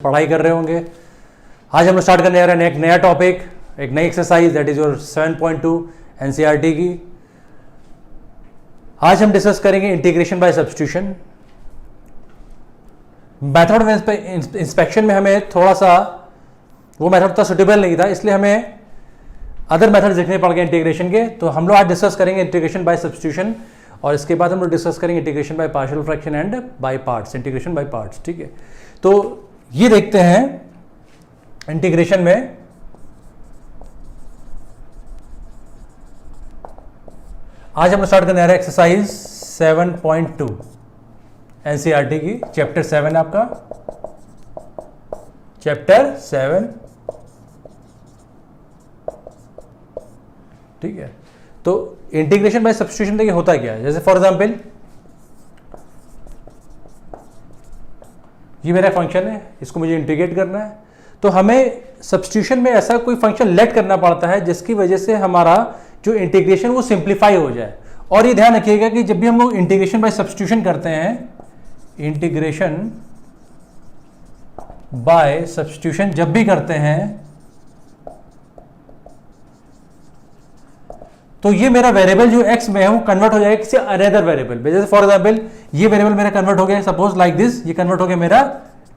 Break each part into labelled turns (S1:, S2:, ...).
S1: पढ़ाई कर रहे होंगे। आज हम लोग स्टार्ट करने जा रहे हैं एक नया टॉपिक, एक नई exercise that is your 7.2 NCERT की। आज हम डिस्कस करेंगे integration by substitution. Method of inspection में हमें थोड़ा सा वो मेथड तो सुटेबल नहीं था, इसलिए हमें अदर मेथड देखने पड़ गए इंटीग्रेशन के। तो हम लोग आज डिस्कस करेंगे इंटीग्रेशन बाय सब्स्टिट्यूशन और इसके बाद हम लोग डिस्कस करेंगे integration by partial fraction and by parts, integration by parts. ठीक है, तो ये देखते हैं इंटीग्रेशन में आज हम स्टार्ट करने आ रहे हैं एक्सरसाइज 7.2 एनसीईआरटी की। चैप्टर 7 आपका, चैप्टर 7। ठीक है, तो इंटीग्रेशन बाय सब्स्टिट्यूशन देखिए होता क्या है। जैसे फॉर एग्जांपल ये मेरा फंक्शन है, इसको मुझे इंटीग्रेट करना है, तो हमें सब्स्टिट्यूशन में ऐसा कोई फंक्शन लेट करना पड़ता है जिसकी वजह से हमारा जो इंटीग्रेशन वो सिंप्लीफाई हो जाए। और ये ध्यान रखिएगा कि जब भी हम लोग इंटीग्रेशन बाय सब्स्टिट्यूशन करते हैं, इंटीग्रेशन बाय सब्स्टिट्यूशन जब भी करते हैं तो ये मेरा वेरिएबल जो x में है वो कन्वर्ट हो जाएगा किसी अनदर वेरिएबल में। जैसे फॉर एग्जांपल ये वेरिएबल मेरा कन्वर्ट हो गया, सपोज लाइक दिस, ये कन्वर्ट हो गया मेरा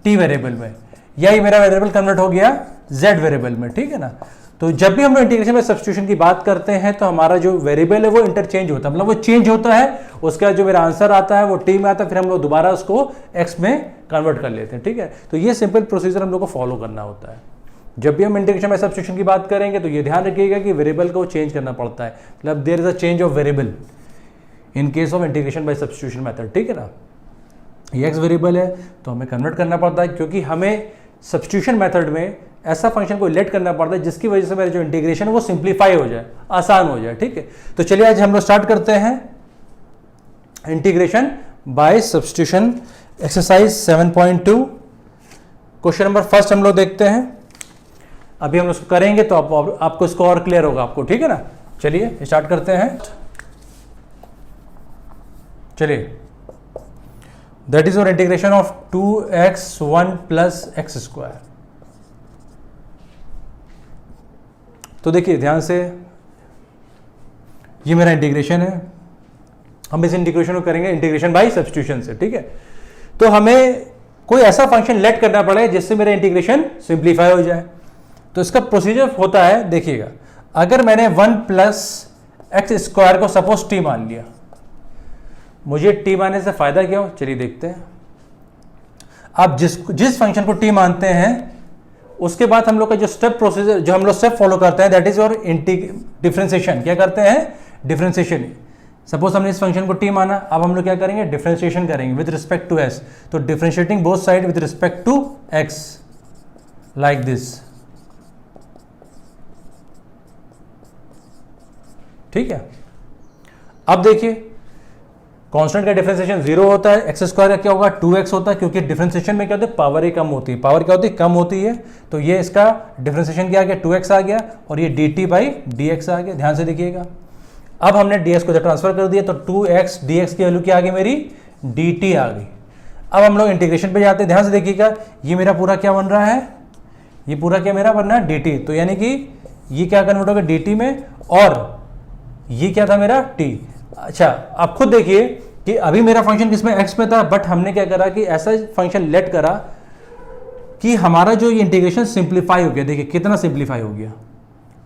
S1: t वेरिएबल में, या ये मेरा वेरिएबल कन्वर्ट हो गया z वेरिएबल में। ठीक है ना, तो जब भी हम लोग इंटीग्रेशन में सब्स्टिट्यूशन की बात करते हैं तो हमारा जो वेरिएबल है वो इंटरचेंज होता है, मतलब वो चेंज होता है, उसका जो मेरा आंसर आता है वो t में आता है, फिर हम लोग दोबारा उसको x में कन्वर्ट कर लेते हैं। ठीक है, तो ये सिंपल प्रोसीजर हम लोग को फॉलो करना होता है। जब भी हम इंटीग्रेशन बाय सब्स्टिट्यूशन की बात करेंगे तो ये ध्यान रखिएगा कि वेरिएबल को चेंज करना पड़ता है, मतलब there is a change of variable in case of integration by substitution method. ठीक है ना, ये एक्स वेरिएबल है तो हमें कन्वर्ट करना पड़ता है, क्योंकि हमें सब्स्टिट्यूशन मेथड में ऐसा फंक्शन को लेट करना पड़ता है जिसकी वजह से मेरा जो इंटीग्रेशन है वो सिंप्लीफाई हो जाए, आसान हो जाए। ठीक है, तो चलिए आज हम लोग स्टार्ट करते हैं integration by substitution exercise 7.2। Question number first हम लोग देखते हैं। अभी हम उसको करेंगे तो आपको इसको और क्लियर होगा आपको। ठीक है ना, चलिए स्टार्ट करते हैं। चलिए, that is your integration of 2x1 plus x square. तो देखिए ध्यान से, ये मेरा इंटीग्रेशन है, हम इस इंटीग्रेशन को करेंगे इंटीग्रेशन बाय सब्स्टिट्यूशन से। ठीक है, तो हमें कोई ऐसा फंक्शन लेट करना पड़ेगा जिससे मेरा इंटीग्रेशन सिंप्लीफाई हो जाए। तो इसका प्रोसीजर होता है, देखिएगा, अगर मैंने 1 प्लस एक्स स्क्वायर को सपोज t मान लिया, मुझे t मानने से फायदा क्या हो, चलिए देखते हैं। आप जिस फंक्शन को t मानते हैं उसके बाद हम लोग का जो स्टेप प्रोसीजर, जो हम लोग स्टेप फॉलो करते हैं, दैट इज योर डिफरेंशिएशन। क्या करते हैं, डिफरेंशिएशन। सपोज हमने इस फंक्शन को t माना, अब हम लोग क्या करेंगे, डिफरेंशिएशन करेंगे विद रिस्पेक्ट टू s। तो differentiating both side with respect to x like this. ठीक है, अब देखिए कांस्टेंट का डिफरेंशिएशन 0 होता है, एक्स स्क्वायर का क्या होगा 2x होता है, क्योंकि डिफरेंशिएशन में क्या होता है, पावर ही कम होती है। पावर क्या होती है, कम होती है। तो ये इसका डिफरेंशिएशन क्या आ गया, 2x आ गया, और ये dt बाई dx आ गया। ध्यान से देखिएगा, अब हमने ds को ट्रांसफर कर दिया तो 2x dx की वैल्यू क्या आ गई, मेरी dt आ गई। अब हम लोग इंटीग्रेशन पे जाते हैं, ध्यान से देखिएगा, ये मेरा पूरा क्या बन रहा है, ये पूरा क्या मेरा बन रहा है dt। तो यानी कि ये क्या कन्वर्ट होगा dt में, और ये क्या था मेरा t। अच्छा, आप खुद देखिए कि अभी मेरा फंक्शन किसमें, x में था, बट हमने क्या करा कि ऐसा फंक्शन लेट करा कि हमारा जो ये इंटीग्रेशन सिंप्लीफाई हो गया। देखिए कितना सिंप्लीफाई हो गया।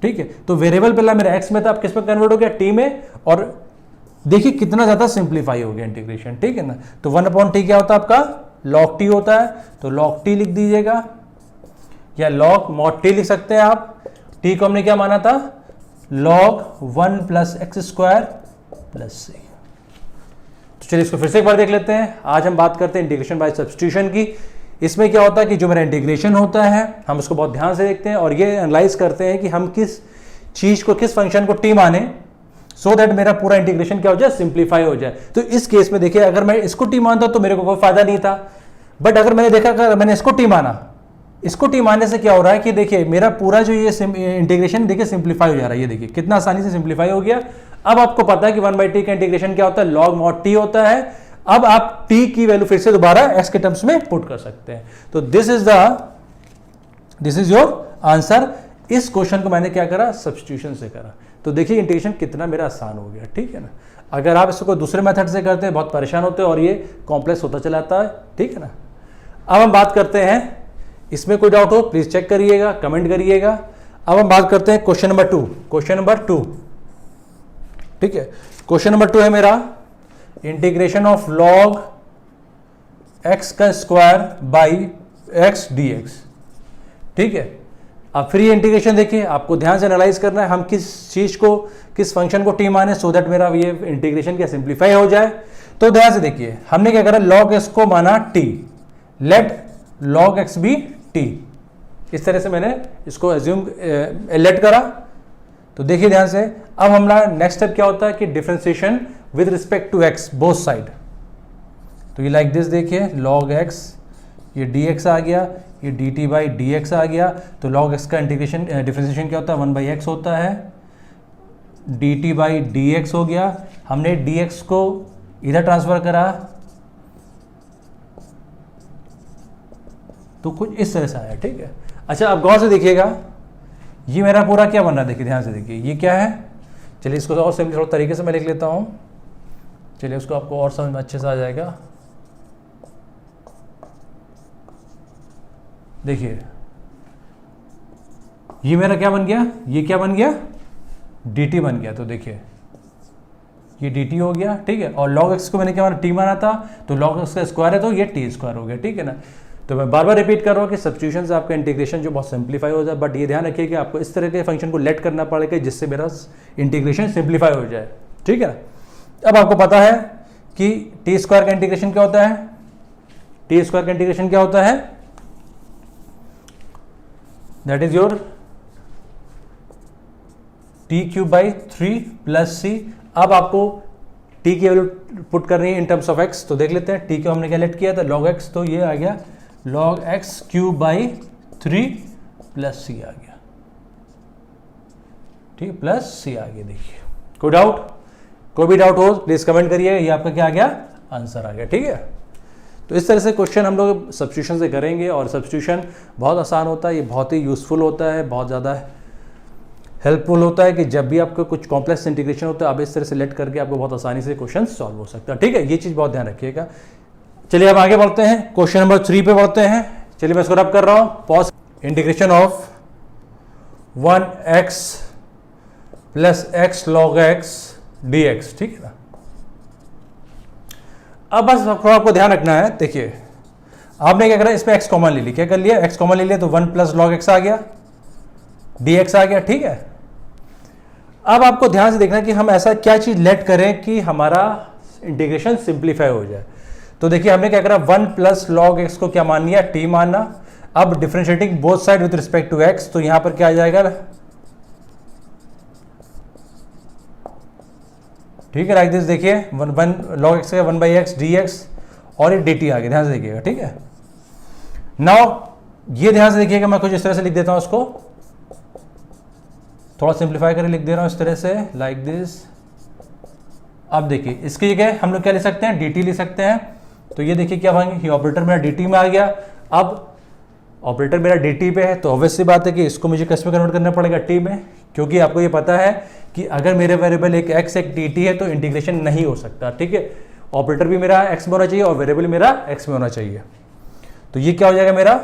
S1: ठीक है, तो वेरिएबल पहला मेरा x में था, अब किस में कन्वर्ट हो गया, t में, और देखिए कितना ज्यादा सिंप्लीफाई हो गया इंटीग्रेशन। ठीक है ना, तो 1/t क्या होता है आपका, log t होता है, तो log t लिख दीजिएगा, या log mod t लिख सकते हैं आप। t को हमने क्या माना था, log 1 plus x square plus c। तो चलिए इसको फिर से एक बार देख लेते हैं। आज हम बात करते हैं इंटीग्रेशन बाय सब्स्टिट्यूशन की। इसमें क्या होता है कि जो मेरा इंटीग्रेशन होता है हम उसको बहुत ध्यान से देखते हैं और ये एनालाइज करते हैं कि हम किस चीज को, किस फंक्शन को t माने, सो दैट मेरा पूरा इंटीग्रेशन क्या हो जाए, सिंप्लीफाई हो जाए। तो इस केस में देखिए, अगर मैं इसको t मानता तो मेरे को कोई फायदा नहीं था, बट अगर मैंने देखा, अगर मैंने इसको t माना, इसको t मानने से क्या हो रहा है कि देखिए मेरा पूरा जो ये इंटीग्रेशन देखिए सिंप्लीफाई हो जा रहा है। ये देखिए कितना आसानी से सिंप्लीफाई हो गया। अब आपको पता है कि 1/t का इंटीग्रेशन क्या होता है, log mod t होता है। अब आप t की वैल्यू फिर से दोबारा x के टर्म्स में पुट कर सकते हैं। तो दिस इज योर आंसर। इस क्वेश्चन को मैंने क्या करा, सब्स्टिट्यूशन से करा। तो देखिए इंटीग्रेशन कितना मेरा आसान हो गया, ठीक है ना। अगर आप इसको दूसरे मेथड से करते हैं बहुत परेशान होते हैं और ये कॉम्प्लेक्स होता चला जाता है, ठीक है ना। अब हम बात करते हैं, इसमें कोई डाउट हो प्लीज चेक करिएगा, कमेंट करिएगा। अब हम बात करते हैं क्वेश्चन नंबर 2। क्वेश्चन नंबर 2, ठीक है। क्वेश्चन नंबर 2 है मेरा इंटीग्रेशन ऑफ लॉग x का स्क्वायर बाई x dx, ठीक है। अब फिर ये इंटीग्रेशन देखिए, आपको ध्यान से एनालाइज करना है हम किस चीज को, किस फंक्शन को t माने, सो दैट मेरा ये इंटीग्रेशन क्या सिंप्लीफाई हो जाए। तो ध्यान से देखिए, हमने क्या करा, log x को माना t, लेट log x भी t, इस तरह से मैंने इसको एज्यूम लेट करा। तो देखिए ध्यान से, अब हमारा नेक्स्ट स्टेप क्या होता है कि differentiation with respect to x both side. तो ये लाइक दिस देखिए, log x, ये dx आ गया, ये dt बाई dx आ गया। तो log x का इंटीग्रेशन डिफरेंशिएशन क्या होता है, 1/x होता है, dt बाई dx हो गया। हमने dx को इधर ट्रांसफर करा तो कुछ इस तरह से आया, ठीक है। अच्छा अब गौर से देखिएगा, ये मेरा पूरा क्या बन रहा है, देखिए ध्यान से देखिए, ये क्या है। चलिए इसको और सिंपल थोड़ा तरीके से मैं लिख लेता हूँ, चलिए उसको आपको और समझ में अच्छे से आ जाएगा। देखिए ये मेरा क्या बन गया, ये क्या बन गया, dt बन गया। तो देखिए ये dt हो गया, ठीक है। और log x को मैंने क्या माना, t माना था, तो log x का स्क्वायर है तो ये t स्क्वायर हो गया, ठीक है ना। तो मैं बार बार रिपीट कर रहा हूँ कि सब्स्टिट्यूशन से आपका इंटीग्रेशन जो बहुत सिंप्लीफाई हो जाए, बट ये ध्यान रखिए कि आपको इस तरह के फंक्शन को लेट करना पड़ेगा जिससे मेरा इंटीग्रेशन सिंप्लीफाई हो जाए, ठीक है ना। अब आपको पता है कि टी स्क्वायर का इंटीग्रेशन क्या होता है, टी स्क्वायर का इंटीग्रेशन क्या होता है, that is your T cube by 3 plus C. अब आपको टी की वैल्यू पुट करनी है इन टर्म्स ऑफ एक्स। तो देख लेते हैं, टी को हमने क्या लेट किया था, log x, तो ये आ गया log x cube by 3 plus C आ गया, ठीक, प्लस सी आ गया। देखिए कोई डाउट, कोई भी डाउट हो प्लीज कमेंट करिए। ये आपका क्या आ गया, आंसर आ गया, ठीक है। तो इस तरह से क्वेश्चन हम लोग सब्स्टिट्यूशन से करेंगे और सब्स्टिट्यूशन बहुत आसान होता है, ये बहुत ही यूजफुल होता है, बहुत ज़्यादा हेल्पफुल होता है कि जब भी आपको कुछ कॉम्प्लेक्स इंटीग्रेशन होता है आप इस तरह से लेट करके आपको बहुत आसानी से क्वेश्चन सॉल्व हो सकता है, ठीक है। ये चीज़ बहुत ध्यान रखिएगा। चलिए अब आगे बढ़ते हैं, क्वेश्चन नंबर 3 पे बढ़ते हैं। चलिए मैं इसको रब कर रहा हूँ, pause. Integration of 1x plus x log x dx, ठीक है ना। अब बस थोड़ा आपको ध्यान रखना है, देखिए आपने क्या करा, इसमें x कॉमन ले ली, क्या कर लिया, x कॉमन ले लिया, तो 1 प्लस log x आ गया, dx आ गया, ठीक है। अब आपको ध्यान से देखना कि हम ऐसा क्या चीज लेट करें कि हमारा इंटीग्रेशन सिंप्लीफाई हो जाए। तो देखिए हमने क्या करा, 1 प्लस log x को क्या मान लिया, t मानना। अब differentiating both side with respect to x, तो यहां पर क्या आ जाएगा, ठीक है, लाइक दिस। देखिए 1 log x का 1/x dx और ये dt आ गया, ध्यान से देखिएगा, ठीक है। नाउ ये ध्यान से देखिएगा, मैं कुछ इस तरह से लिख देता हूं, उसको थोड़ा सिंप्लीफाई करके लिख दे रहा हूं इस तरह से, लाइक दिस। अब देखिए इसकी जगह हम लोग क्या लिख सकते हैं, dt लिख सकते हैं। तो ये देखिए क्या बन गया, ऑपरेटर मेरा dt में आ गया। अब ऑपरेटर मेरा dt पे है तो ऑब्वियस सी बात है कि इसको मुझे किस में कन्वर्ट करना पड़ेगा, t में, क्योंकि आपको ये पता है कि अगर मेरे वेरिएबल एक x एक dt है तो इंटीग्रेशन नहीं हो सकता, ठीक है। ऑपरेटर भी मेरा x में होना चाहिए और वेरिएबल मेरा x में होना चाहिए। तो ये क्या हो जाएगा, मेरा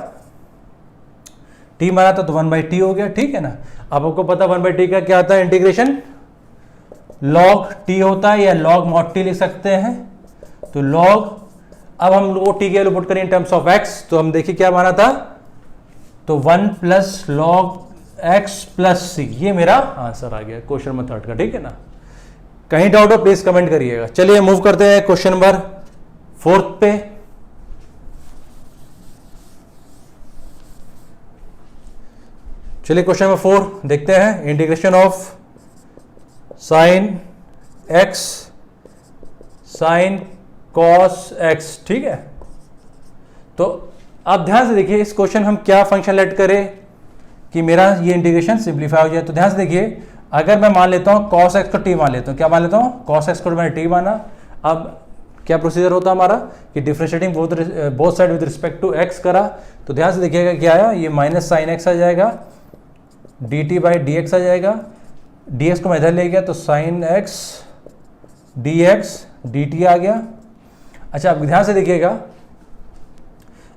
S1: t माना था तो 1/t हो गया, ठीक है ना। अब आपको पता 1/t का क्या आता है, इंटीग्रेशन log t होता है या log mod t लिख सकते हैं। तो log, अब हम लोग t की वैल्यू पुट करें इन टर्म्स ऑफ x, तो हम देखिए क्या माना था, तो 1 प्लस log x प्लस सी, ये मेरा आंसर आ गया क्वेश्चन नंबर 3 का, ठीक है ना। कहीं डाउट हो प्लीज कमेंट करिएगा। चलिए मूव करते हैं क्वेश्चन नंबर 4 पे। चलिए क्वेश्चन नंबर 4 देखते हैं, integration of sine x sine cos x, ठीक है। तो आप ध्यान से देखिए इस क्वेश्चन हम क्या फंक्शन लेट करें कि मेरा ये इंटीग्रेशन सिंप्लीफाई हो जाए। तो ध्यान से देखिए, अगर मैं मान लेता हूं cos x को t मान लेता हूं, क्या मान लेता हूं, cos x को मैंने t माना। अब क्या प्रोसीजर होता हमारा कि differentiating both side with respect to x करा, तो ध्यान से देखिएगा क्या आया, ये माइनस साइन एक्स आ जाएगा, D T by D X आ जाएगा, डी एक्स को मैं इधर ले गया तो sine X D X D T आ गया। अच्छा अब ध्यान से देखिएगा,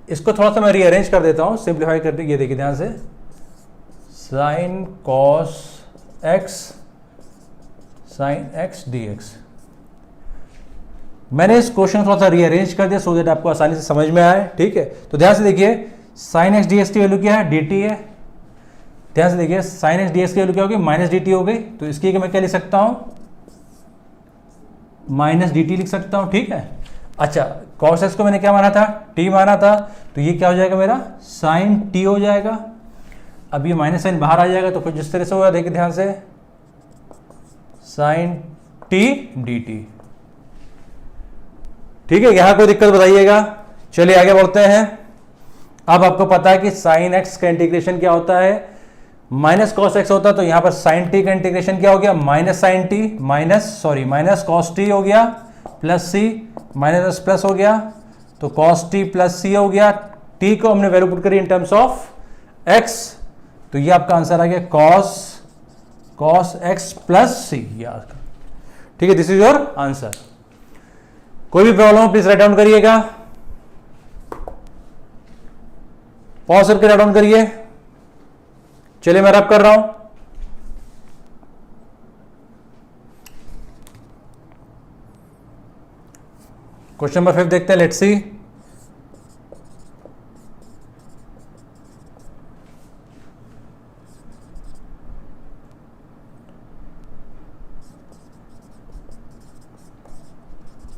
S1: इसको थोड़ा सा मैं रीअरेंज कर देता हूँ, सिंप्लीफाई करते, ये देखिए ध्यान से, sine cos x sign X D x. मैंने इस क्वेश्चन को थोड़ा सा रीअरेंज कर दिया सो दैट आपको आसानी से समझ में आए, ठीक है। तो ध्यान से देखिए, साइन एक्स डी एक्स की वैल्यू क्या है, डी टी है। ध्यान से देखिए, साइन एक्स डी एक्स की वैल्यू क्या होगी, माइनस डी टी हो गई, तो इसकी मैं क्या लिख सकता हूँ, माइनस डी टी लिख सकता हूँ, ठीक है। अच्छा कॉस एक्स को मैंने क्या माना था, टी माना था, तो ये क्या हो जाएगा मेरा, साइन टी हो जाएगा। अब ये माइनस साइन बाहर आ जाएगा, तो कुछ जिस तरह से होगा, देखिए ध्यान से, साइन टी डी टी, ठीक है। यहां कोई दिक्कत बताइएगा। चलिए आगे बढ़ते हैं। अब आपको पता है कि साइन एक्स का इंटीग्रेशन क्या होता है, माइनस कॉस एक्स होता है, तो यहां पर साइन टी का इंटीग्रेशन क्या हो गया, minus sine t minus cos t हो गया, प्लस सी माइनस प्लस हो गया, तो कॉस टी प्लस सी हो गया। टी को हमने वैल्यू पुट करी इन टर्म्स ऑफ एक्स, तो ये आपका आंसर आ गया कॉस एक्स प्लस सी, ठीक है। This is your answer. कोई भी प्रॉब्लम हो प्लीज राइट डाउन करिएगा, पॉज करके राइट डाउन करिए। चलिए मैं रब कर रहा हूं। क्वेश्चन नंबर 5 देखते हैं, लेट्स सी।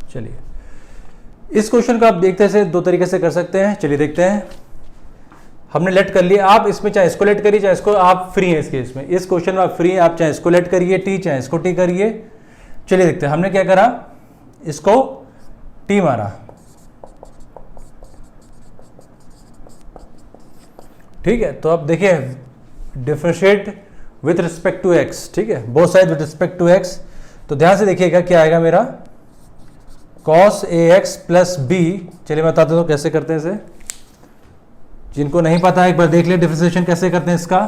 S1: चलिए इस क्वेश्चन को आप देखते से दो तरीके से कर सकते हैं। चलिए देखते हैं। हमने लेट कर लिया, आप इसमें चाहे इसको लेट करिए चाहे इसको, आप फ्री हैं इस केस में, इस क्वेश्चन में आप फ्री हैं, आप चाहे इसको लेट करिए टी, चाहे इसको टी करिए। चलिए देखते हैं हमने क्या करा, इसको टी मारा, ठीक है। तो अब देखिए differentiate with respect to x, ठीक है, both side with respect to x. तो ध्यान से देखिएगा क्या आएगा मेरा, कॉस ए एक्स प्लस बी। चलिए मैं बताता हूँ कैसे करते हैं इसे, जिनको नहीं पता है एक बार देख ले डिफरेंशिएशन कैसे करते हैं इसका।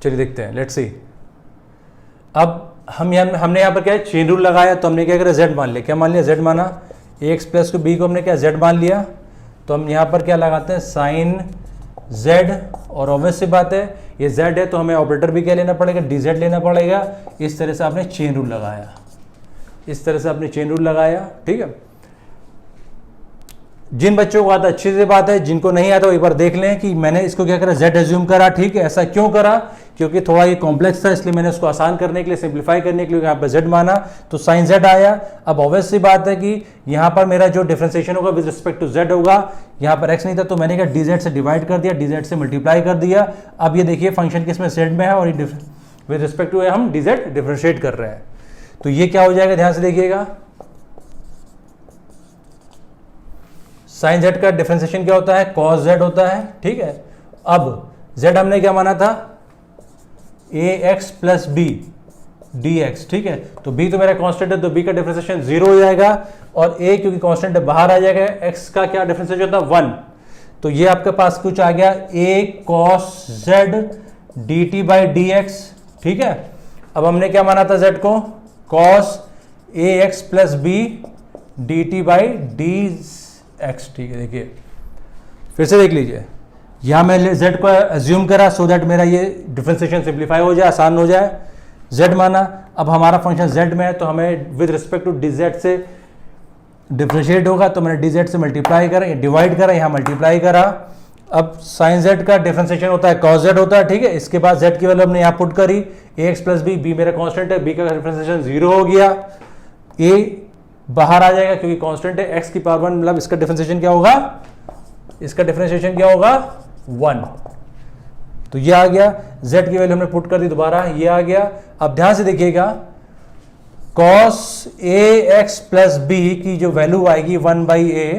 S1: चलिए देखते हैं, लेट्स सी। अब हमने यहां पर क्या है, चेन रूल लगाया, तो हमने क्या करा, जेड मान लिया। क्या मान लिया, जेड माना। ए एक्स प्लस को बी को हमने क्या जेड मान लिया, तो हम यहां पर क्या लगाते हैं, साइन जेड। और ऑब्वियस सी बात है ये जेड है तो हमें ऑपरेटर भी क्या लेना पड़ेगा, डी जेड लेना पड़ेगा। इस तरह से आपने चेन रूल लगाया, इस तरह से आपने चेन रूल लगाया, ठीक है। जिन बच्चों को आता अच्छी सी बात है, जिनको नहीं आता वो एक बार देख लें कि मैंने इसको क्या करा, जेड एज्यूम करा, ठीक है। ऐसा क्यों करा, क्योंकि थोड़ा ये कॉम्प्लेक्स था, इसलिए मैंने उसको आसान करने के लिए, सिंप्लीफाई करने के लिए यहाँ पर जेड माना, तो साइन जेड आया। अब ऑब्वियस सी बात है कि यहाँ पर मेरा जो डिफरेंशिएशन होगा विद रिस्पेक्ट टू जेड होगा, यहाँ पर एक्स नहीं था तो मैंने क्या डी जेड से डिवाइड कर दिया, डी जेड से मल्टीप्लाई कर दिया। अब ये देखिए फंक्शन किसमें, जेड में है, और विद रिस्पेक्ट टू हम डी जेड डिफरेंशिएट कर रहे हैं, तो ये क्या हो जाएगा, ध्यान से देखिएगा। साइन जेड का डिफरेंशिएशन क्या होता है, कॉस जेड होता है, ठीक है। अब जेड हमने क्या माना था, A x plus B D x, ठीक है। तो बी तो मेरा कांस्टेंट है, तो बी का डिफरेंशिएशन 0 हो जाएगा, और ए क्योंकि कांस्टेंट है बाहर आ जाएगा। एक्स का क्या डिफरेंशिएशन होता है, 1, तो ये आपके पास कुछ आ गया, A cos Z D T by D x, ठीक है। अब हमने क्या माना था जेड को, cos A x plus B D T by D x, ठीक है। देखिए फिर से देख लीजिए, यहां मैं जेड को एज्यूम करा सो दैट मेरा ये डिफरेंशिएशन सिंप्लीफाई हो जाए, आसान हो जाए। जेड माना, अब हमारा फंक्शन जेड में है तो हमें with respect to d z से डिफरेंशिएट होगा, तो मैंने डी जेड से मल्टीप्लाई करा, डिवाइड करा, यहाँ मल्टीप्लाई करा। अब साइन जेड का डिफरेंशिएशन होता है कॉस जेड होता है, ठीक है। इसके बाद जेड की वैल्यू हमने यहाँ पुट करी, ए एक्स प्लस बी, बी मेरा कॉन्स्टेंट है, बी का डिफरेंशिएशन 0 हो गया, ए बाहर आ जाएगा क्योंकि कांस्टेंट है, x की पावर 1, मतलब इसका डिफरेंशिएशन क्या होगा, इसका डिफरेंशिएशन क्या होगा, 1, तो ये आ गया। z की वैल्यू हमने पुट कर दी दोबारा, ये आ गया। अब ध्यान से देखिएगा, cos a x plus b की जो वैल्यू आएगी 1/a,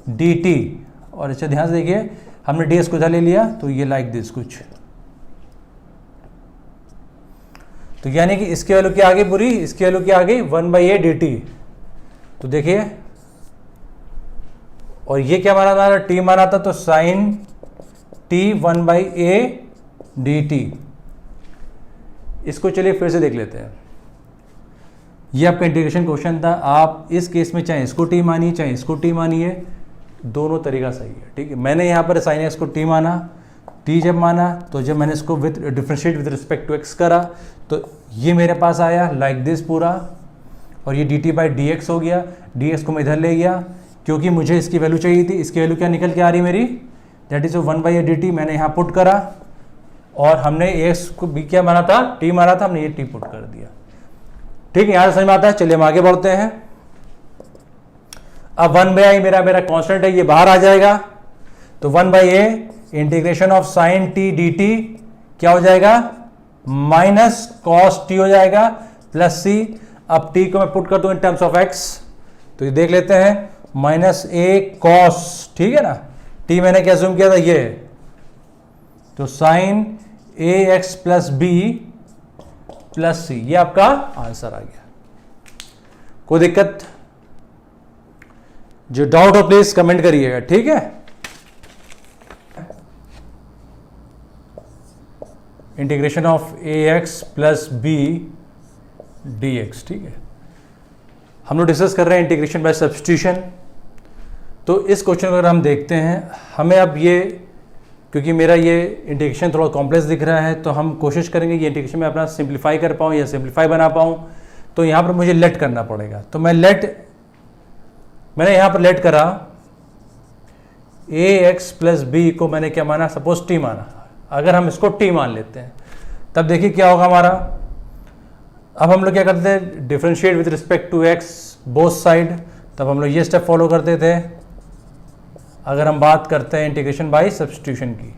S1: डी टी, और अच्छा ध्यान से देखिए हमने डी एक्स को इधर ले लिया तो ये लाइक दिस कुछ, तो यानी कि इसकी वैल्यू क्या आ गई पूरी, इसकी वैल्यू क्या आ गई 1/a dt। तो देखिए, और ये क्या माना था, t माना था, तो साइन t 1/a dt। इसको चलिए फिर से देख लेते हैं। ये आपका इंटीग्रेशन क्वेश्चन था, आप इस केस में चाहे इसको t मानिए चाहे इसको t मानिए, दोनों तरीका सही है, ठीक है। मैंने यहाँ पर साइन x को t माना, t जब माना तो जब मैंने इसको with differentiate with respect to x करा तो ये मेरे पास आया लाइक दिस पूरा, और ये dt/dx हो गया। dx को मैं इधर ले गया क्योंकि मुझे इसकी वैल्यू चाहिए थी। इसकी वैल्यू क्या निकल के आ रही मेरी, दैट इज 1/a dt। मैंने यहाँ पुट करा और हमने x को भी क्या माना था, t माना था, हमने ये t पुट कर दिया, ठीक है। यहाँ से समझ में आता है। चलिए हम आगे बढ़ते हैं। अब 1/i मेरा कांस्टेंट है, ये बाहर आ जाएगा, तो 1/a integration of sine t dt क्या हो जाएगा, माइनस कॉस t हो जाएगा, प्लस c। अब t को मैं पुट कर दूं इन टर्म्स ऑफ x, तो ये देख लेते हैं, माइनस a कॉस, ठीक है ना। t मैंने क्या अज्यूम किया था, ये, तो sine ax plus b plus c, ये आपका आंसर आ गया। कोई दिक्कत, जो डाउट हो प्लीज कमेंट करिएगा, ठीक है। Integration of ax plus b dx, ठीक है। हम लोग डिस्कस कर रहे हैं इंटीग्रेशन बाय सब्स्टिट्यूशन। तो इस क्वेश्चन को अगर हम देखते हैं, हमें अब ये, क्योंकि मेरा ये इंटीग्रेशन थोड़ा कॉम्प्लेक्स दिख रहा है, तो हम कोशिश करेंगे ये इंटीग्रेशन में अपना सिंप्लीफाई कर पाऊँ या सिंप्लीफाई बना पाऊँ। तो यहाँ पर मुझे लेट करना पड़ेगा, तो मैंने यहाँ पर लेट करा, ax प्लस b को मैंने क्या माना, सपोज t माना। अगर हम इसको t मान लेते हैं तब देखिए क्या होगा हमारा। अब हम लोग क्या करते हैं, differentiate with respect to x both side, तब हम लोग ये स्टेप फॉलो करते थे। अगर हम बात करते हैं इंटीग्रेशन बाय सब्स्टिट्यूशन की,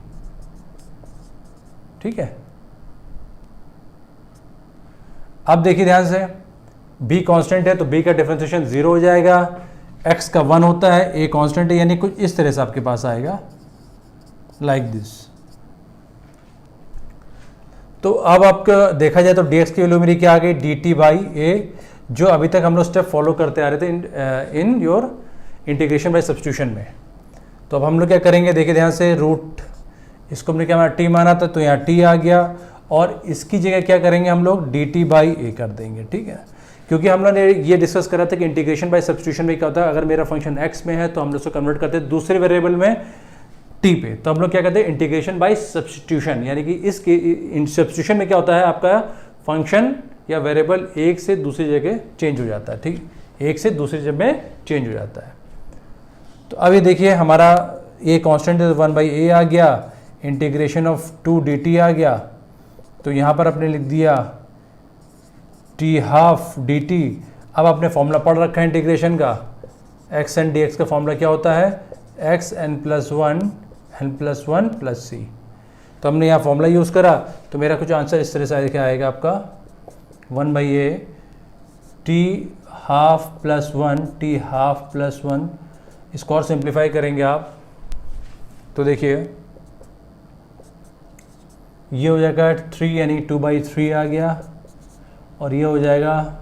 S1: ठीक है। अब देखिए ध्यान से, b कांस्टेंट है तो b का डिफरेंशिएशन 0 हो जाएगा, x का 1 होता है, a कांस्टेंट है, यानी कुछ इस तरह से आपके पास आएगा लाइक दिस। तो अब आपका देखा जाए तो dx की वैल्यू मेरी क्या आ गई, dt/a, जो अभी तक हम लोग स्टेप फॉलो करते आ रहे थे in your integration by substitution में। तो अब हम लोग क्या करेंगे, देखिए ध्यान से, रूट, इसको हमने क्या माना, t माना था, तो यहाँ t आ गया, और इसकी जगह क्या करेंगे हम लोग, dt/a कर देंगे, ठीक है। क्योंकि हम लोग ने ये डिस्कस करा था कि इंटीग्रेशन बाय सब्स्टिट्यूशन में क्या होता है, अगर मेरा फंक्शन x में है तो हम लोग उसको कन्वर्ट करते हैं दूसरे वेरिएबल में t पे, तो हम लोग क्या कहते हैं, इंटीग्रेशन बाय सब्स्टिट्यूशन। यानी कि इस सब्स्टिट्यूशन में क्या होता है, आपका फंक्शन या वेरिएबल एक से दूसरी जगह चेंज हो जाता है, ठीक, एक से दूसरी जगह में चेंज हो जाता है। तो अभी देखिए हमारा a कांस्टेंट 1/a आ गया, इंटीग्रेशन ऑफ 2 dt आ गया, तो यहाँ पर आपने लिख दिया t हाफ dt। अब आपने फॉर्मूला पढ़ रखा है इंटीग्रेशन का, x एन dx का फॉर्मूला क्या होता है, x n + 1 n + 1 + c। तो हमने यहाँ फॉर्मूला यूज़ करा, तो मेरा कुछ आंसर इस तरह से क्या आएगा आपका, 1/a t half plus 1 t half plus 1। इसको और सिंप्लीफाई करेंगे आप तो देखिए ये हो जाएगा 3 यानी 2/3 आ गया, और ये हो जाएगा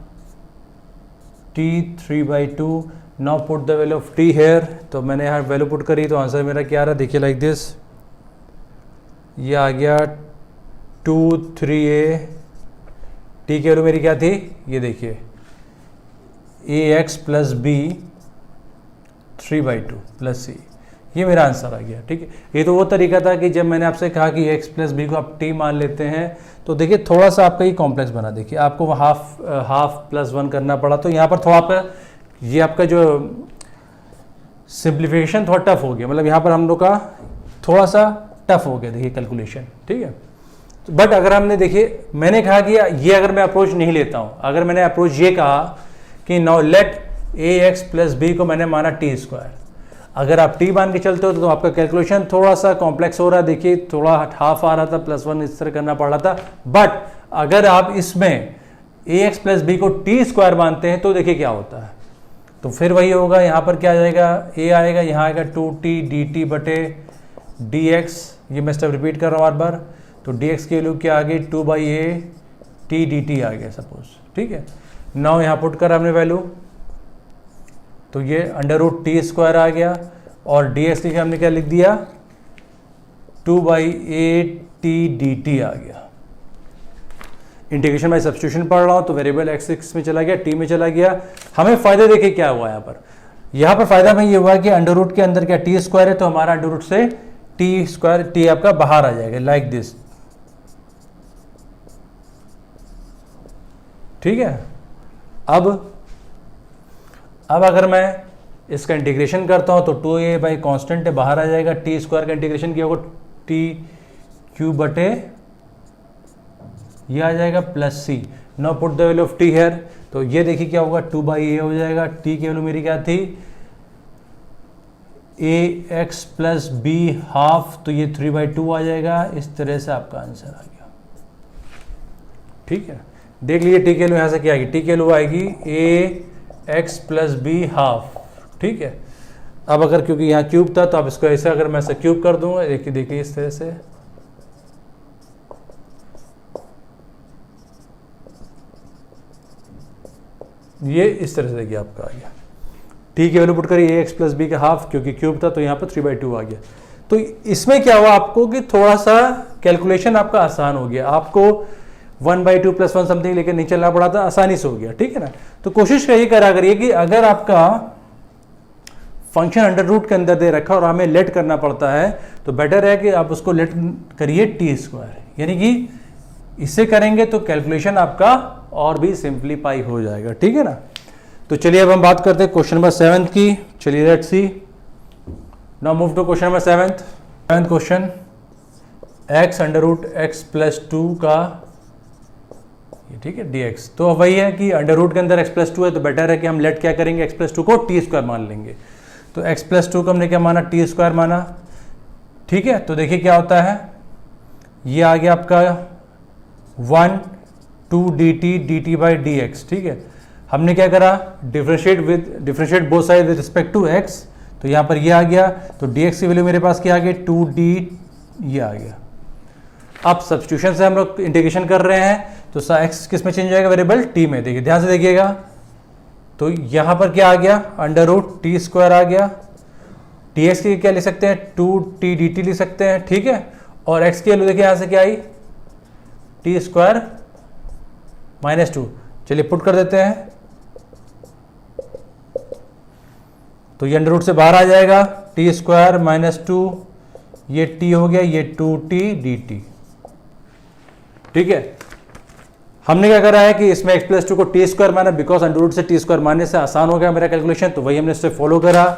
S1: t 3/2। Now put the value of t here, तो मैंने यहाँ वैल्यू पुट करी, तो आंसर मेरा क्या आ रहा है, देखिए लाइक दिस, ये आ गया 2 3a। t की वैल्यू मेरी क्या थी, ये देखिए ax plus b 3/2 plus c, ये मेरा आंसर आ गया, ठीक है। ये तो वो तरीका था कि जब मैंने आपसे कहा कि x प्लस b को आप t मान लेते हैं, तो देखिए थोड़ा सा आपका ये कॉम्प्लेक्स बना, देखिए आपको हाफ प्लस 1 करना पड़ा, तो यहाँ पर थोड़ा आपका ये आपका जो सिंप्लीफिकेशन थोड़ा टफ हो गया, मतलब यहाँ पर हम लोग का थोड़ा सा टफ हो गया, देखिए कैलकुलेशन, ठीक है। बट अगर हमने देखिए, मैंने कहा कि ये अगर मैं अप्रोच नहीं लेता हूँ, अगर मैंने अप्रोच ये कहा कि now let ax plus b को मैंने माना t², अगर आप t मान के चलते हो तो आपका कैलकुलेशन थोड़ा सा कॉम्प्लेक्स हो रहा है, देखिए थोड़ा हाफ आ रहा था, +1 इस तरह करना पड़ रहा था। बट अगर आप इसमें ax प्लस b को t² मानते हैं तो देखिए क्या होता है, तो तो फिर वही होगा, यहाँ पर क्या आ जाएगा, a आएगा, यहाँ आएगा 2t dt बटे dx, ये मैं स्टेप रिपीट कर रहा हूँ बार बार। तो dx की वैल्यू क्या आ गई, 2/a t dt आ गया सपोज, ठीक है। नाउ यहाँ पुट कर हमने वैल्यू, तो ये √t² आ गया, और dx लिखे हमने क्या लिख दिया, 2/a t dt आ गया। इंटीग्रेशन बाय सब्स्टिट्यूशन पढ़ रहा हूँ, तो वेरिएबल x में चला गया, t में चला गया। हमें फायदे देखिए क्या हुआ यहाँ पर फायदा में ये हुआ कि अंडर के अंदर क्या t² है, तो हमारा अंडर से t आपका बाहर आ जाएगा लाइक दिस, ठीक है। अब अगर मैं इसका इंटीग्रेशन करता हूं तो 2a बाई कॉन्स्टेंट है, बाहर आ जाएगा, t² का इंटीग्रेशन किया होगा t³ बटे ये आ जाएगा plus c। Now put the value of t here, तो ये देखिए क्या होगा, 2/a हो जाएगा, t की वैल्यू मेरी क्या थी, ax प्लस b हाफ, तो ये 3/2 आ जाएगा। इस तरह से आपका आंसर आ गया, ठीक है। देख लीजिए t की वैल्यू यहाँ से क्या आएगी, t की वैल्यू आएगी ax प्लस b हाफ, ठीक है। अब अगर क्योंकि यहाँ क्यूब था तो आप इसको ऐसे अगर मैं ऐसे क्यूब कर दूंगा, देखिए इस तरह से, ये इस तरह से देखिए आपका आ गया। t की वैल्यू पुट करिए ax प्लस b का हाफ, क्योंकि क्यूब था तो यहाँ पर 3/2 आ गया। तो इसमें क्या हुआ आपको कि थोड़ा सा कैलकुलेशन आपका आसान हो गया, आपको 1/2 + 1 समथिंग लेकर नहीं चलना पड़ा था, आसानी से हो गया, ठीक है ना। तो कोशिश यही करा करिए कि अगर आपका फंक्शन अंडर रूट के अंदर दे रखा और हमें लेट करना पड़ता है, तो बेटर है कि आप उसको लेट करिए t², यानी कि इससे करेंगे तो कैलकुलेशन आपका और भी सिंप्लीफाई हो जाएगा, ठीक है ना। तो चलिए अब हम बात करते हैं क्वेश्चन नंबर 7 की। चलिए let's see, now move to question number 7th question, x √x + 2 का ये, ठीक है, dx। तो वही है कि अंडर रूट के अंदर x + 2 है, तो बेटर है कि हम लेट क्या करेंगे, x + 2 को t² मान लेंगे। तो x + 2 को हमने क्या माना, t² माना, ठीक है। तो देखिए क्या होता है, ये आ गया आपका 1 2 dt/dx, ठीक है। हमने क्या करा, differentiate both side with respect to x, तो यहाँ पर ये आ गया, तो dx की वैल्यू मेरे पास क्या आ गई, 2d, ये आ गया। अब सब्स्टिट्यूशन से हम लोग इंटीग्रेशन कर रहे हैं, तो x किस में चेंज होगा, वेरिएबल t में। देखिए ध्यान से देखिएगा, तो यहाँ पर क्या आ गया, √t² आ गया, dx की क्या लिख सकते हैं, 2t dt लिख सकते हैं, ठीक है। और x की वैल्यू देखिए यहाँ से क्या आई, t² - 2। चलिए पुट कर देते हैं, तो ये अंडर रूट से बाहर आ जाएगा, t² - 2, ये t हो गया, ये 2t dt, ठीक है। हमने क्या करा है कि इसमें x + 2 को t² माना, बिकॉज अंडर रूट से t² मानने से आसान हो गया मेरा कैलकुलेशन, तो वही हमने इससे फॉलो करा।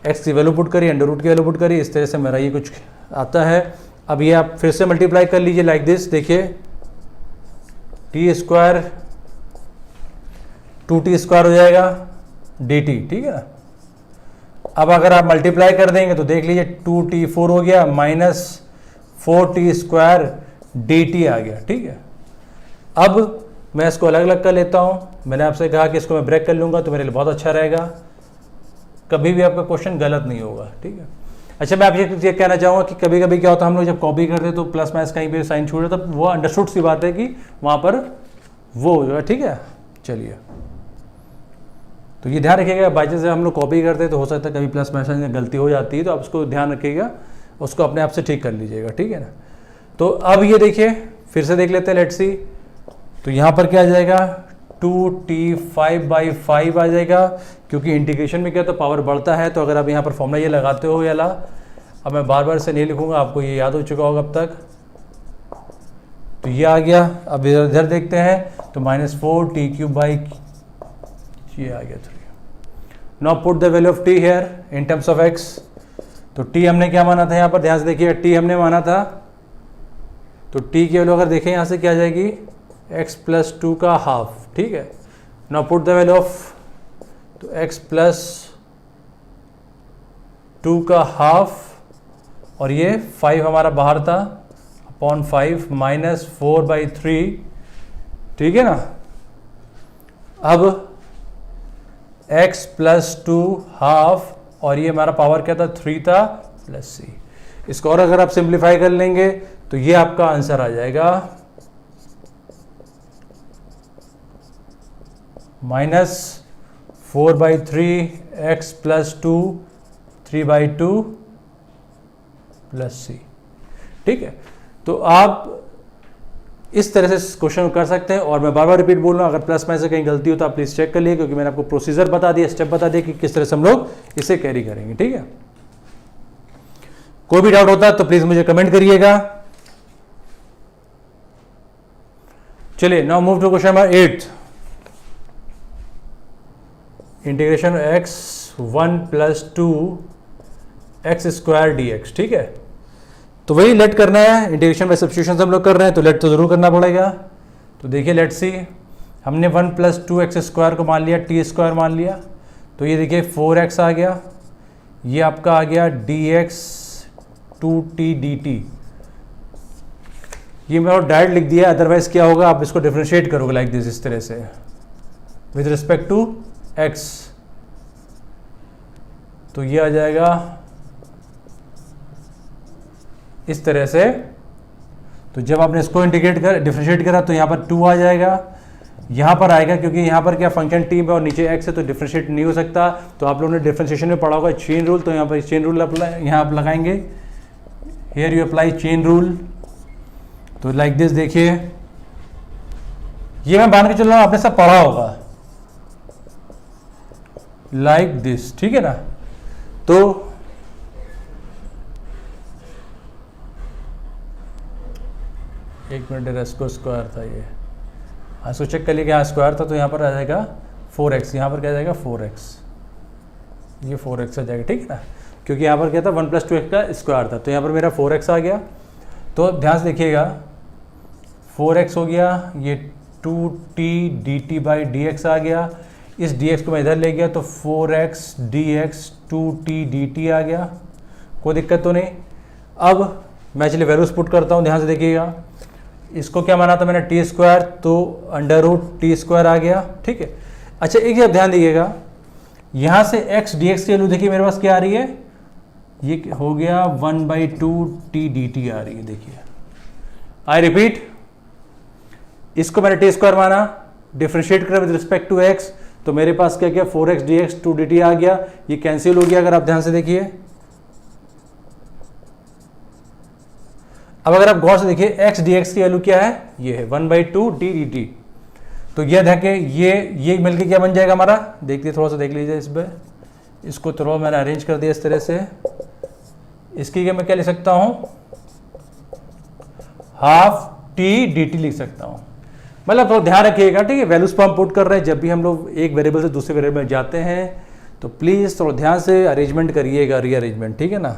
S1: x की वैल्यू पुट करी, अंडर रूट की वैल्यू पुट करी, इस तरह से मेरा ये कुछ आता है। अब ये आप फिर से मल्टीप्लाई कर लीजिए लाइक दिस, देखिए t² 2t² हो जाएगा dt, ठीक है ना। अब अगर आप मल्टीप्लाई कर देंगे तो देख लीजिए 2t4 हो गया, -4t² dt आ गया, ठीक है। अब मैं इसको अलग अलग कर लेता हूँ, मैंने आपसे कहा कि इसको मैं ब्रेक कर लूँगा तो मेरे लिए बहुत अच्छा रहेगा, कभी भी आपका क्वेश्चन गलत नहीं होगा, ठीक है। अच्छा, मैं आपसे ये कहना चाहूँगा कि कभी कभी क्या होता है, हम लोग जब कॉपी करते हैं तो प्लस माइनस कहीं पे साइन छूट जाता है, तब वो अंडरस्टूड सी बात है कि वहाँ पर वो जो है, ठीक है। चलिए, तो ये ध्यान रखिएगा, बाई चांस हम लोग कॉपी करते हैं तो हो सकता है कभी प्लस माइनस में गलती हो जाती है, तो आप उसको ध्यान रखिएगा, उसको अपने आप से ठीक कर लीजिएगा, ठीक है ना। तो अब ये देखिए फिर से देख लेते हैं, लेट्स सी। तो यहाँ पर क्या आ जाएगा, 2t5/5 आ जाएगा, क्योंकि इंटीग्रेशन में क्या तो पावर बढ़ता है, तो अगर आप यहाँ पर फॉर्मूला ये लगाते हो याला, अब मैं बार बार से नहीं लिखूंगा, आपको ये याद हो चुका होगा अब तक। तो ये आ गया, अब इधर देखते हैं, तो -4t³ ये आ गया 3। Now put the value of t here in terms of x। तो t हमने क्या माना था, यहाँ पर ध्यान से देखिए, t हमने माना था, तो t की वैल्यू अगर देखें यहाँ से क्या आ जाएगी, x + 2 का हाफ, ठीक है। Now put the value of, तो x + 2 का हाफ, और ये 5 हमारा बाहर था, अपॉन 5 -4/3, ठीक है ना। अब x प्लस 2 हाफ, और ये हमारा पावर क्या था 3 था प्लस सी। इसको और अगर आप सिंप्लीफाई कर लेंगे तो ये आपका आंसर आ जाएगा -4/3 x प्लस 2 3/2 प्लस सी। ठीक है, तो आप इस तरह से क्वेश्चन कर सकते हैं। और मैं बार बार रिपीट बोल रहा हूँ, अगर प्लस में से कहीं गलती हो तो आप प्लीज चेक कर लिए, क्योंकि मैंने आपको प्रोसीजर बता दिया, स्टेप बता दिया कि किस तरह से हम लोग इसे कैरी करेंगे। ठीक है, कोई भी डाउट होता है तो प्लीज मुझे कमेंट करिएगा। चलिए, now move to question number 8, integration x 1 plus 2 x square d x. ठीक है, तो वही लेट करना है, इंटीग्रेशन बाय सब्स्टिट्यूशन हम लोग कर रहे हैं तो लेट तो जरूर करना पड़ेगा। तो देखिए, लेट सी, हमने 1 प्लस 2 एक्स स्क्वायर को मान लिया, टी स्क्वायर मान लिया, तो ये देखिए 4x आ गया, ये आपका आ गया dx 2t dt। ये मैंने डायरेक्ट लिख दिया, अदरवाइज क्या होगा, आप इसको डिफरेंशिएट करोगे लाइक दिस, इस तरह से विद रिस्पेक्ट टू x, तो ये आ जाएगा इस तरह से। तो जब आपने इसको इंटीग्रेट कर डिफरेंशिएट करा तो यहाँ पर 2 आ जाएगा, यहाँ पर आएगा, क्योंकि यहाँ पर क्या फंक्शन टी है और नीचे x है तो डिफरेंशिएट नहीं हो सकता। तो आप लोगों ने डिफरेंशिएशन में पढ़ा होगा चेन रूल, तो यहाँ पर चेन रूल यहाँ आप लगाएंगे, here you apply chain rule. तो लाइक दिस, देखिए ये मैं मान के चल रहा हूँ आपने सब पढ़ा होगा लाइक दिस। ठीक है ना, तो एक मिनट, इसको स्क्वायर था ये, हाँ इसको चेक कर लिया, यहाँ स्क्वायर था तो यहाँ पर आ जाएगा 4x, यहाँ पर क्या आ जाएगा 4x, ये 4x आ जाएगा। ठीक है ना, क्योंकि यहाँ पर क्या था 1 प्लस 2x का स्क्वायर था, तो यहाँ पर मेरा 4x आ गया। तो ध्यान से देखिएगा, 4x हो गया, ये 2t dt बाई dx आ गया, इस dx को मैं इधर ले गया तो 4x dx 2t dt आ गया, कोई दिक्कत तो नहीं। अब मैं चलिए वैल्यूज पुट करता हूँ, ध्यान से देखिएगा, इसको क्या माना था मैंने टी स्क्वायर, तो अंडर रूट टी स्क्वायर आ गया। ठीक है, अच्छा एक चीज ध्यान दीजिएगा, यहाँ से x dx की वैल्यू देखिए मेरे पास क्या आ रही है, ये हो गया 1/2 t dt आ रही है। देखिए, आई रिपीट, इसको मैंने टी स्क्वायर माना, डिफरेंशिएट कर विद रिस्पेक्ट टू x, तो मेरे पास क्या क्या 4x dx 2 dt आ गया, ये कैंसिल हो गया अगर आप ध्यान से देखिए। अब अगर आप गौर से देखिए x dx की वैल्यू क्या है, ये है 1/2 d dt, तो ये देखें ये मिलके क्या बन जाएगा हमारा, देखिए थोड़ा सा देख लीजिए इस पर, इसको थोड़ा मैंने अरेंज कर दिया इस तरह से, इसकी क्या मैं क्या लिख सकता हूं, हाफ t dt लिख सकता हूं। मतलब थोड़ा ध्यान रखिएगा, ठीक है, वैल्यूज पर हम पुट कर रहे हैं, जब भी हम लोग एक वेरिएबल से दूसरे वेरिएबल में जाते हैं तो प्लीज थोड़ा ध्यान से अरेंजमेंट करिएगा, रीअरेंजमेंट। ठीक है ना,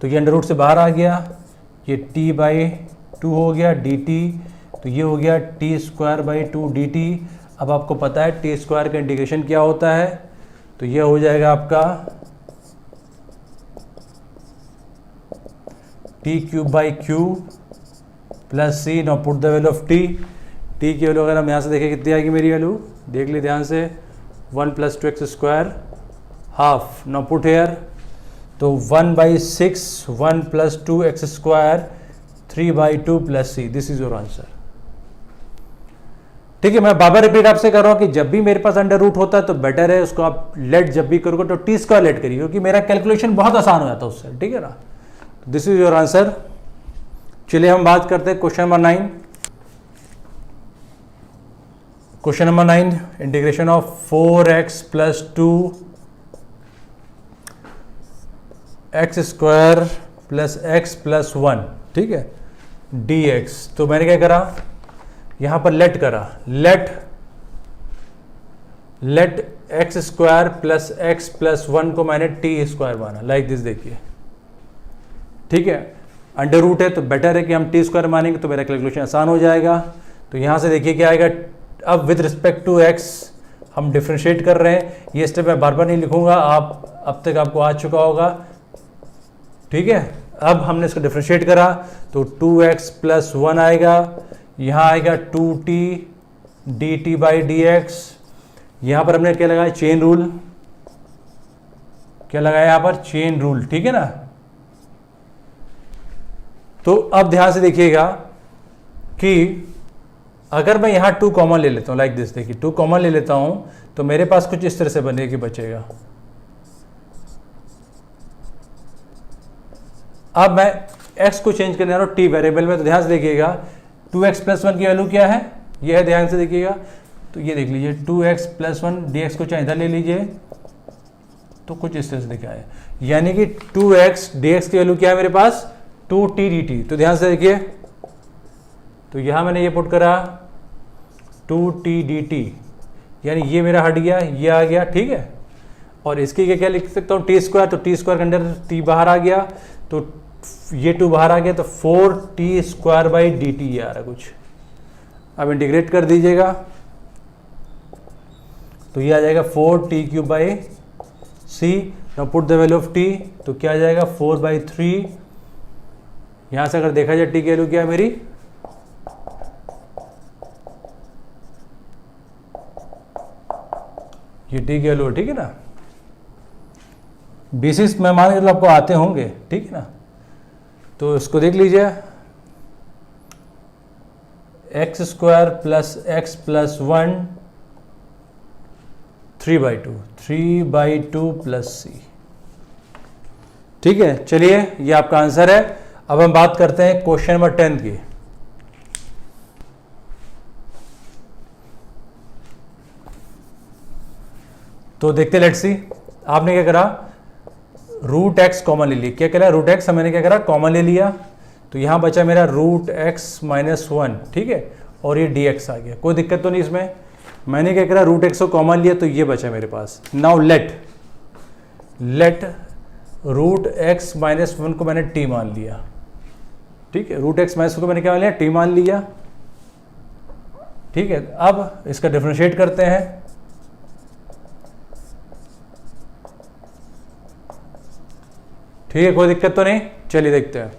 S1: तो ये अंडर रूट से बाहर आ गया, ये t/2 हो गया dt, तो ये हो गया t²/2 dt। अब आपको पता है टी स्क्वायर का इंटीग्रेशन क्या होता है, तो ये हो जाएगा आपका t³ plus c। Now put the value of t की वैल्यू अगर हम यहाँ से देखें कितनी आएगी मेरी वैल्यू, देख ली ध्यान से, 1 + 2x² half. Now put hair, तो 1/6 1 + 2x² 3/2 plus c, this is your answer. ठीक है, मैं बार रिपीट आपसे कर रहा हूं कि जब भी मेरे पास अंडर रूट होता है तो बेटर है उसको आप लेट जब भी करोगे तो t² लेट करिए, क्योंकि मेरा कैलकुलेशन बहुत आसान हो जाता है उससे। ठीक है ना, दिस इज योर आंसर। चलिए हम बात करते हैं question number 9। Question number 9, integration of 4x + 2 x² + x + 1, ठीक है, dx। तो मैंने क्या करा, यहां पर लेट करा, लेट x² + x + 1 को मैंने t² माना, लाइक दिस। देखिए, ठीक है, अंडर रूट है तो बेटर है कि हम t² मानेंगे तो मेरा कैलकुलेशन आसान हो जाएगा। तो यहां से देखिए क्या आएगा, अब विद रिस्पेक्ट टू x हम डिफ्रेंशिएट कर रहे हैं, ये स्टेप मैं बार बार नहीं लिखूंगा, आप अब तक आपको आ चुका होगा। ठीक है, अब हमने इसको डिफ्रेंशिएट करा तो 2x + 1 आएगा, यहाँ आएगा 2t dt/dx, यहां पर हमने क्या लगाया, चेन रूल, क्या लगाया यहां पर, चेन रूल, ठीक है ना। तो अब ध्यान से देखिएगा कि अगर मैं यहां 2 कॉमन ले लेता हूं, लाइक दिस, देखिए 2 कॉमन ले लेता हूं तो मेरे पास कुछ इस तरह से बने कि बचेगा। अब मैं x को चेंज करने जा रहा हूं t वेरिएबल में, तो ध्यान से देखिएगा 2x + 1 की वैल्यू क्या है, ये है, ध्यान से देखिएगा। तो ये देख लीजिए 2x + 1 dx को चाहे इधर ले लीजिए तो कुछ इस तरह से दिखा है, यानी कि 2x dx की वैल्यू क्या है मेरे पास, 2t dt। तो ध्यान से देखिए, तो यहां मैंने ये पुट करा 2t dt, यानी ये मेरा हट गया, ये आ गया, ठीक है। और इसकी क्या लिख सकता हूँ, t², तो t² के अंदर t बाहर आ गया, तो ये 2 बाहर आ गया, तो 4t² dt ये आ रहा कुछ। अब इंटीग्रेट कर दीजिएगा तो ये आ जाएगा 4t³ now put the value of t, तो क्या आ जाएगा 4/3। यहां से अगर देखा जाए t की वैल्यू क्या है मेरी, ये t की वैल्यू, ठीक है ना। बेसिस मैं मान के आपको आते होंगे, ठीक है ना। तो इसको देख लीजिए, x² + x + 1 3/2 + c, ठीक है। चलिए ये आपका आंसर है। अब हम बात करते हैं क्वेश्चन नंबर 10 की। तो देखते, लेट्स सी, आपने क्या करा, √x कॉमन ले लिया, क्या करा, √x मैंने क्या करा, कॉमन ले लिया, तो यहां बचा मेरा √x - 1, ठीक है, और ये dx आ गया, कोई दिक्कत तो नहीं इसमें। मैंने क्या करा, √x को कॉमन लिया, तो ये बचा मेरे पास। नाउ लेट √x - 1 को मैंने t मान लिया, ठीक है, √x - 1 को मैंने क्या मान लिया, t मान लिया, ठीक है। अब इसका डिफरेंशिएट करते हैं, ठीक है, कोई दिक्कत तो नहीं। चलिए देखते हैं।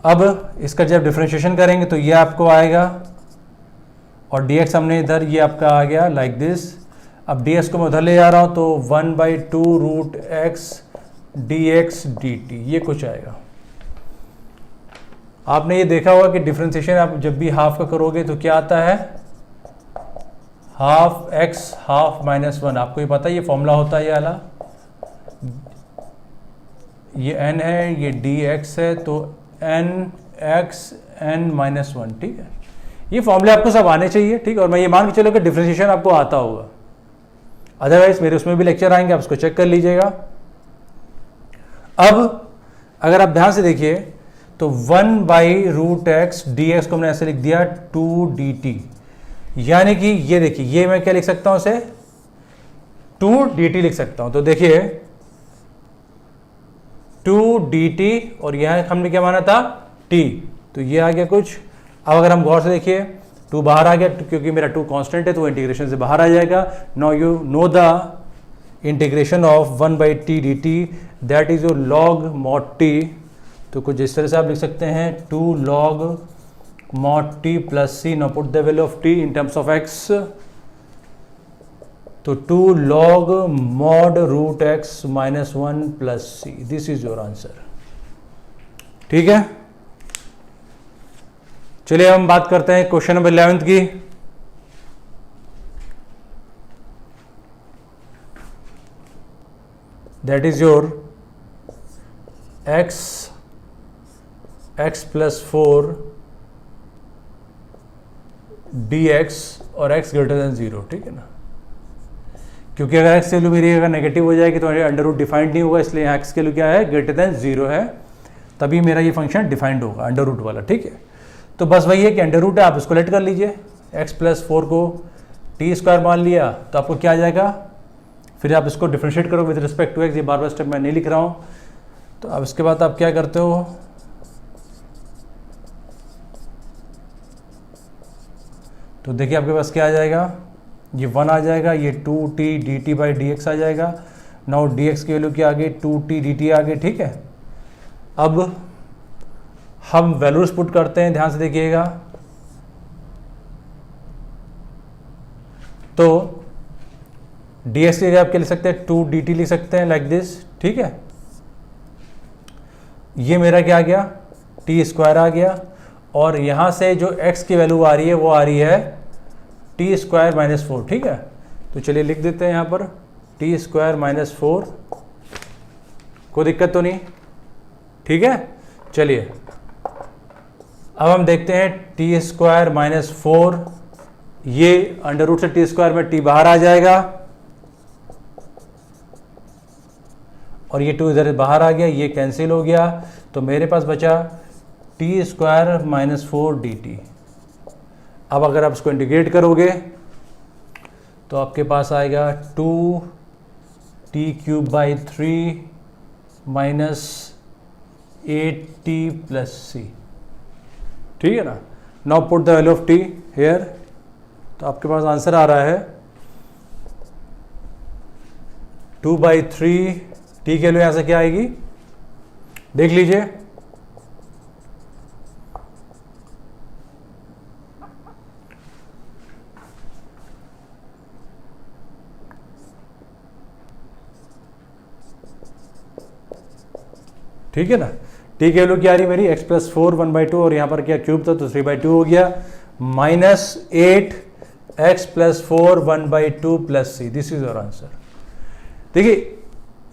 S1: अब इसका जब डिफरेंशिएशन करेंगे तो ये आपको आएगा, और dx हमने इधर, ये आपका आ गया लाइक दिस। अब dx को मैं उधर ले जा रहा हूं, तो 1/2 √x dx dt, ये कुछ आएगा। आपने ये देखा होगा कि डिफरेंशिएशन आप जब भी हाफ का करोगे तो क्या आता है, हाफ x हाफ -1। आपको ये पता है, ये फॉर्मूला होता है ये वाला, ये n है, ये dx है, तो nx n - 1, ठीक है। ये फॉर्मूले आपको सब आने चाहिए, ठीक है। और मैं ये मान के चलो कि डिफरेंशिएशन आपको आता होगा, अदरवाइज मेरे उसमें भी लेक्चर आएंगे, आप उसको चेक कर लीजिएगा। अब अगर आप ध्यान से देखिए तो 1/√x dx को हमने ऐसे लिख दिया 2 dt, यानी कि ये देखिए, ये मैं क्या लिख सकता हूं, इसे 2 dt लिख सकता हूं। तो देखिए 2 dt, और यहां हमने क्या माना था, t, तो ये आ गया कुछ। अब अगर हम गौर से देखिए, 2 बाहर आ गया, क्योंकि मेरा 2 कांस्टेंट है तो इंटीग्रेशन से बाहर आ जाएगा। Now you know the integration of 1/t dt, that is your log mod t। तो कुछ इस तरह से आप लिख सकते हैं 2 log mod t + c। Now put the value of t in terms of x, तो 2 log mod √x - 1 + c, this is your answer, ठीक है। चलिए हम बात करते हैं क्वेश्चन नंबर 11 की। That is your x + 4 dx और x > 0, ठीक है ना। क्योंकि अगर x की वैल्यू मेरी अगर नेगेटिव हो जाएगी तो अंडर रूट डिफाइंड नहीं होगा, इसलिए यहाँ x की वैल्यू क्या है, > 0 है, तभी मेरा ये फंक्शन डिफाइंड होगा, अंडर रूट वाला, ठीक है। तो बस वही है कि अंडर रूट है, आप इसको लेट कर लीजिए, x + 4 को t² मान लिया, तो आपको क्या आ जाएगा, फिर आप इसको डिफरेंशिएट करो विद रिस्पेक्ट टू x, ये बार बार स्टेप मैं नहीं लिख रहा हूँ। तो अब इसके बाद आप क्या करते हो, तो देखिए आपके पास क्या आ जाएगा, ये 1 आ जाएगा, ये 2t dt/dx आ जाएगा। नाउ dx की वैल्यू क्या आ गई, 2t dt आ गई, ठीक है। अब हम वैल्यूज पुट करते हैं, ध्यान से देखिएगा। तो dx की जगह आप क्या लिख सकते हैं, 2 dt लिख सकते हैं लाइक दिस, ठीक है। ये मेरा क्या आ गया, टी स्क्वायर आ गया, और यहाँ से जो x की वैल्यू आ रही है वो आ रही है टी स्क्वायर माइनस 4, ठीक है। तो चलिए लिख देते हैं यहाँ पर टी स्क्वायर माइनस 4, कोई दिक्कत तो नहीं, ठीक है। चलिए अब हम देखते हैं टी स्क्वायर माइनस 4, ये अंडर रूट से टी स्क्वायर में टी बाहर आ जाएगा और ये 2 इधर बाहर आ गया, ये कैंसिल हो गया, तो मेरे पास बचा T square minus 4 D T. अब अगर आप इसको इंटीग्रेट करोगे तो आपके पास आएगा 2 T cube by 3 minus 8 T plus C, ठीक है ना। Now put the value of T here, तो आपके पास आंसर आ रहा है 2/3, टी के लिए यहां से क्या आएगी, देख लीजिए, ठीक है ना। टी की वैल्यू क्या आ रही है मेरी, x प्लस 4 1/2, और यहाँ पर क्या क्यूब था तो 3/2 हो गया, minus 8 x plus 4 1/2 plus c, this is your answer. देखिए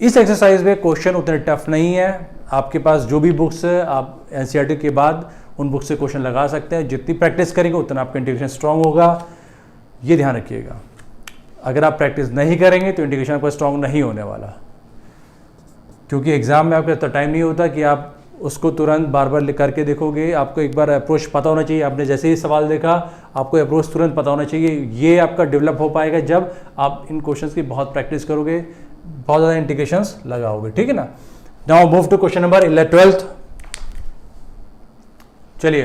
S1: इस एक्सरसाइज में क्वेश्चन उतने टफ नहीं है, आपके पास जो भी बुक्स है आप एनसीईआरटी के बाद उन बुक से क्वेश्चन लगा सकते हैं, जितनी प्रैक्टिस करेंगे उतना आपका इंटीग्रेशन स्ट्रांग होगा, ये ध्यान रखिएगा। अगर आप प्रैक्टिस नहीं करेंगे तो इंटीग्रेशन आपका स्ट्रांग नहीं होने वाला, क्योंकि एग्जाम में आपका इतना टाइम नहीं होता कि आप उसको तुरंत बार बार करके देखोगे। आपको एक बार अप्रोच पता होना चाहिए, आपने जैसे ही सवाल देखा आपको अप्रोच तुरंत पता होना चाहिए। ये आपका डेवलप हो पाएगा जब आप इन क्वेश्चंस की बहुत प्रैक्टिस करोगे, बहुत ज़्यादा इंटीग्रेशंस लगाओगे, ठीक है ना। Now move to question number 12। चलिए